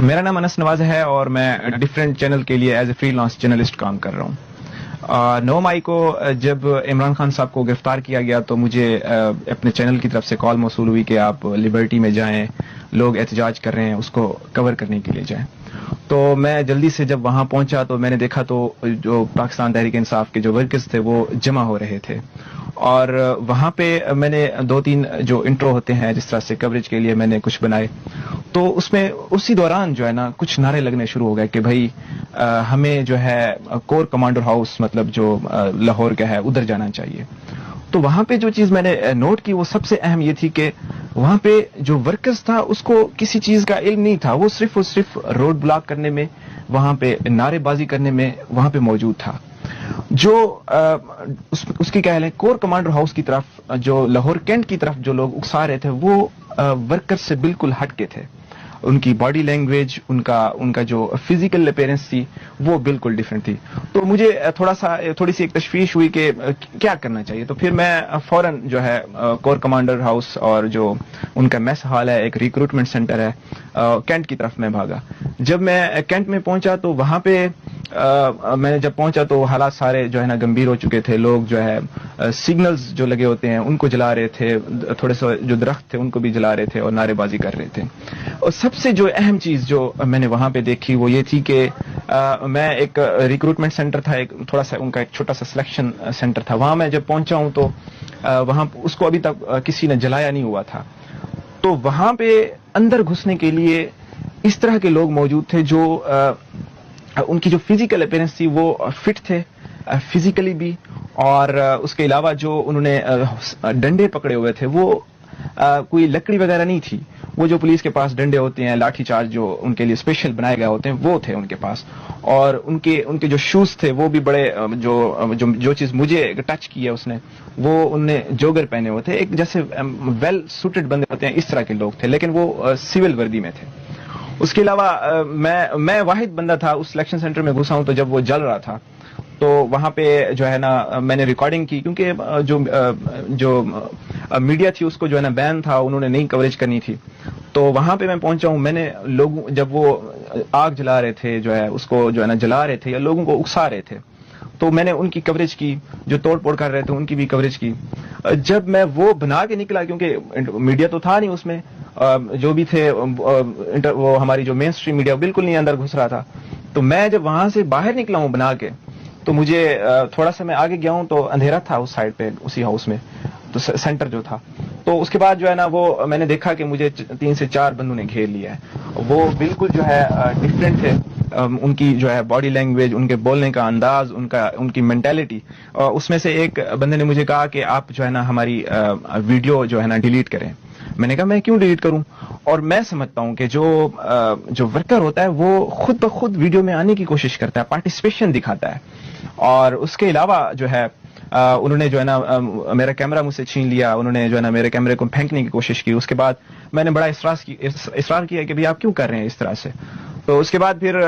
میرا نام انس نواز ہے اور میں ڈفرینٹ چینل کے لیے as a freelance journalist کام کر رہا ہوں. 9 مئی کو جب عمران خان صاحب کو گرفتار کیا گیا تو مجھے اپنے چینل کی طرف سے کال موصول ہوئی کہ آپ لبرٹی میں جائیں, لوگ احتجاج کر رہے ہیں, اس کو کور کرنے کے لیے جائیں. تو میں جلدی سے جب وہاں پہنچا تو میں نے دیکھا تو جو پاکستان تحریک انصاف کے جو ورکرز تھے وہ جمع ہو رہے تھے, اور وہاں پہ میں نے 2-3 جو انٹرو ہوتے ہیں جس طرح سے کوریج کے لیے میں نے کچھ بنائے. تو اس میں اسی دوران جو ہے نا کچھ نعرے لگنے شروع ہو گئے کہ بھائی ہمیں جو ہے کور کمانڈر ہاؤس مطلب جو لاہور کا ہے ادھر جانا چاہیے. تو وہاں پہ جو چیز میں نے نوٹ کی وہ سب سے اہم یہ تھی کہ وہاں پہ جو ورکرز تھا اس کو کسی چیز کا علم نہیں تھا, وہ صرف اور صرف روڈ بلاک کرنے میں, وہاں پہ نعرے بازی کرنے میں وہاں پہ موجود تھا. جو اس کی کہہ لیں کور کمانڈر ہاؤس کی طرف جو لاہور کینٹ کی طرف جو لوگ اکسا رہے تھے وہ ورکر سے بالکل ہٹ کے تھے. ان کی باڈی لینگویج, ان کا جو فزیکل اپیرنس تھی وہ بالکل ڈفرینٹ تھی. تو مجھے تھوڑی سی ایک تشویش ہوئی کہ کیا کرنا چاہیے. تو پھر میں فوراً جو ہے کور کمانڈر ہاؤس اور جو ان کا میس ہال ہے, ایک ریکروٹمنٹ سینٹر ہے, کینٹ کی طرف میں بھاگا. جب میں کینٹ میں پہنچا تو وہاں پہ میں جب پہنچا تو حالات سارے جو ہے نا گمبھیر ہو چکے تھے. لوگ جو ہے سگنلز جو لگے ہوتے ہیں ان کو جلا رہے تھے, تھوڑے سے جو درخت تھے ان کو بھی جلا رہے تھے اور نعرے بازی کر رہے تھے. اور سب سے جو اہم چیز جو میں نے وہاں پہ دیکھی وہ یہ تھی کہ میں ایک ریکروٹمنٹ سینٹر تھا, ایک تھوڑا سا ان کا ایک چھوٹا سا سلیکشن سینٹر تھا, وہاں میں جب پہنچا ہوں تو وہاں اس کو ابھی تک کسی نے جلایا نہیں ہوا تھا. تو وہاں پہ اندر گھسنے کے لیے اس طرح کے لوگ موجود تھے جو ان کی جو فزیکل اپیرنس تھی وہ فٹ تھے فزیکلی بھی, اور اس کے علاوہ جو انہوں نے ڈنڈے پکڑے ہوئے تھے وہ کوئی لکڑی وغیرہ نہیں تھی, وہ جو پولیس کے پاس ڈنڈے ہوتے ہیں, لاٹھی چارج جو ان کے لیے اسپیشل بنائے گئے ہوتے ہیں وہ تھے ان کے پاس. اور ان کے جو شوز تھے وہ بھی بڑے جو چیز مجھے ٹچ کی ہے اس نے, وہ ان نے جوگر پہنے ہوئے تھے, ایک جیسے ویل سوٹڈ بندے ہوتے ہیں اس طرح کے لوگ تھے, لیکن وہ سول وردی میں تھے. اس کے علاوہ میں واحد بندہ تھا اس سلیکشن سینٹر میں گھسا ہوں تو جب وہ جل رہا تھا تو وہاں پہ جو ہے نا میں نے ریکارڈنگ کی, کیونکہ جو میڈیا تھی اس کو جو ہے نا بین تھا, انہوں نے نہیں کوریج کرنی تھی. تو وہاں پہ میں پہنچا ہوں, میں نے لوگوں جب وہ آگ جلا رہے تھے جو ہے اس کو جو ہے نا جلا رہے تھے یا لوگوں کو اکسا رہے تھے, تو میں نے ان کی کوریج کی, جو توڑ پھوڑ کر رہے تھے ان کی بھی کوریج کی. جب میں وہ بنا کے نکلا, کیونکہ میڈیا تو تھا نہیں اس میں, جو بھی تھے وہ ہماری جو مین اسٹریم میڈیا بالکل نہیں اندر گھس رہا تھا. تو میں جب وہاں سے باہر نکلا ہوں بنا کے تو مجھے تھوڑا سا میں آگے گیا ہوں تو اندھیرا تھا اس سائڈ پہ اسی ہاؤس میں, تو سینٹر جو تھا. تو اس کے بعد جو ہے نا وہ میں نے دیکھا کہ مجھے 3 سے 4 بندوں نے گھیر لیا ہے. وہ بالکل جو ہے ڈفرینٹ تھے, ان کی جو ہے باڈی لینگویج, ان کے بولنے کا انداز, ان کی مینٹیلٹی. اس میں سے ایک بندے نے مجھے کہا کہ آپ جو ہے نا ہماری ویڈیو جو ہے نا ڈیلیٹ کریں. میں نے کہا میں کیوں ڈیلیٹ کروں, اور میں سمجھتا ہوں کہ جو ورکر ہوتا ہے وہ خود بخود ویڈیو میں آنے کی کوشش کرتا ہے, پارٹیسپیشن دکھاتا ہے. اور اس کے علاوہ جو ہے انہوں نے جو ہے نا میرا کیمرہ مجھ سے چھین لیا, انہوں نے جو ہے نا میرے کیمرے کو پھینکنے کی کوشش کی. اس کے بعد میں نے بڑا اصرار کیا کہ بھئی آپ کیوں کر رہے ہیں اس طرح سے. تو اس کے بعد پھر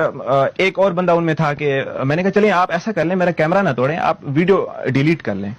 ایک اور بندہ ان میں تھا کہ میں نے کہا چلیں آپ ایسا کر لیں, میرا کیمرہ نہ توڑیں, آپ ویڈیو ڈیلیٹ کر لیں.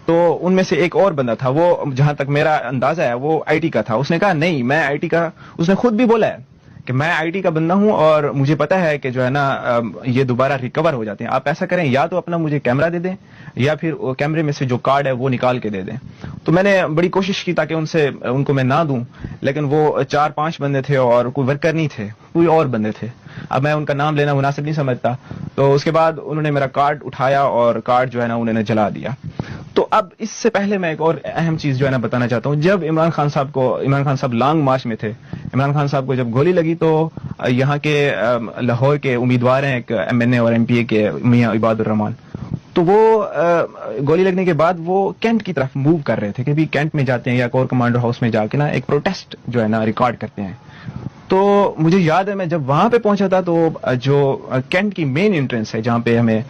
تو ان میں سے ایک اور بندہ تھا, وہ جہاں تک میرا اندازہ ہے وہ آئی ٹی کا تھا. اس نے کہا نہیں میں آئی ٹی کا, اس نے خود بھی بولا ہے کہ میں آئی ٹی کا بندہ ہوں اور مجھے پتا ہے کہ جو ہے نا یہ دوبارہ ریکور ہو جاتے ہیں. آپ ایسا کریں یا تو اپنا مجھے کیمرہ دے دیں یا پھر کیمرے میں سے جو کارڈ ہے وہ نکال کے دے دیں. تو میں نے بڑی کوشش کی تاکہ ان کو میں نہ دوں, لیکن وہ 4-5 بندے تھے اور کوئی ورکر نہیں تھے, کوئی اور بندے تھے. اب میں ان کا نام لینا مناسب نہیں سمجھتا. تو اس کے بعد انہوں نے میرا کارڈ اٹھایا اور کارڈ جو ہے نا انہوں نے جلا دیا. تو اب اس سے پہلے میں ایک اور اہم چیز جو ہے نا بتانا چاہتا ہوں. جب عمران خان صاحب لانگ مارچ میں تھے, عمران خان صاحب کو جب گولی لگی تو یہاں کے لاہور کے امیدوار ہیں ایک MNA اور MP کے میاں عباد الرحمان, تو وہ گولی لگنے کے بعد وہ کینٹ کی طرف موو کر رہے تھے کہ بھی کینٹ میں جاتے ہیں یا کور کمانڈر ہاؤس میں جا کے نا ایک پروٹیسٹ جو ہے نا ریکارڈ کرتے ہیں. تو مجھے یاد ہے میں جب وہاں پہ پہنچا تھا تو جو کینٹ کی مین انٹرنس ہے جہاں پہ ہمیں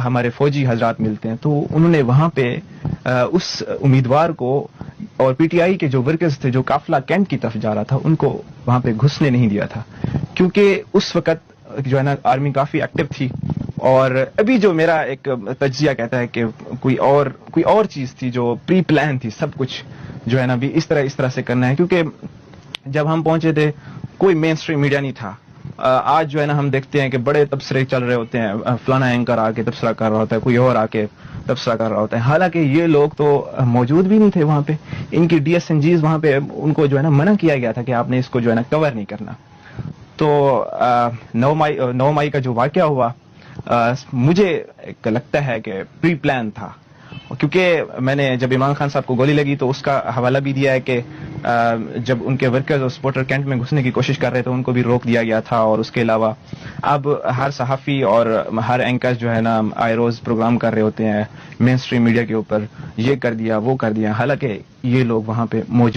ہمارے فوجی حضرات ملتے ہیں, تو انہوں نے وہاں پہ اس امیدوار کو اور PTI کے جو ورکرز تھے جو قافلہ کینٹ کی طرف جا رہا تھا ان کو وہاں پہ گھسنے نہیں دیا تھا, کیونکہ اس وقت جو ہے نا آرمی کافی ایکٹیو تھی. اور ابھی جو میرا ایک تجزیہ کہتا ہے کہ کوئی اور چیز تھی جو پری پلان تھی, سب کچھ جو ہے نا بھی اس طرح سے کرنا ہے. کیونکہ جب ہم پہنچے تھے کوئی مین اسٹریم میڈیا نہیں تھا, آج جو ہے نا ہم دیکھتے ہیں کہ بڑے تبصرے چل رہے ہوتے ہیں، فلانا اینکر آ کے تبصرہ کر رہا ہوتا ہے، کوئی اور آ کے تبصرہ کر رہا ہوتا ہے، حالانکہ یہ لوگ تو موجود بھی نہیں تھے وہاں پہ. ان کی DSNGs وہاں پہ ان کو جو ہے نا منع کیا گیا تھا کہ آپ نے اس کو جو ہے نا کور نہیں کرنا. تو 9 مئی کا جو واقعہ ہوا مجھے لگتا ہے کہ پری پلان تھا، کیونکہ میں نے جب عمران خان صاحب کو گولی لگی تو اس کا حوالہ بھی دیا ہے کہ جب ان کے ورکرز اور سپورٹر کینٹ میں گھسنے کی کوشش کر رہے تھے ان کو بھی روک دیا گیا تھا. اور اس کے علاوہ اب ہر صحافی اور ہر اینکر جو ہے نا آئے روز پروگرام کر رہے ہوتے ہیں مین اسٹریم میڈیا کے اوپر، یہ کر دیا وہ کر دیا، حالانکہ یہ لوگ وہاں پہ موجود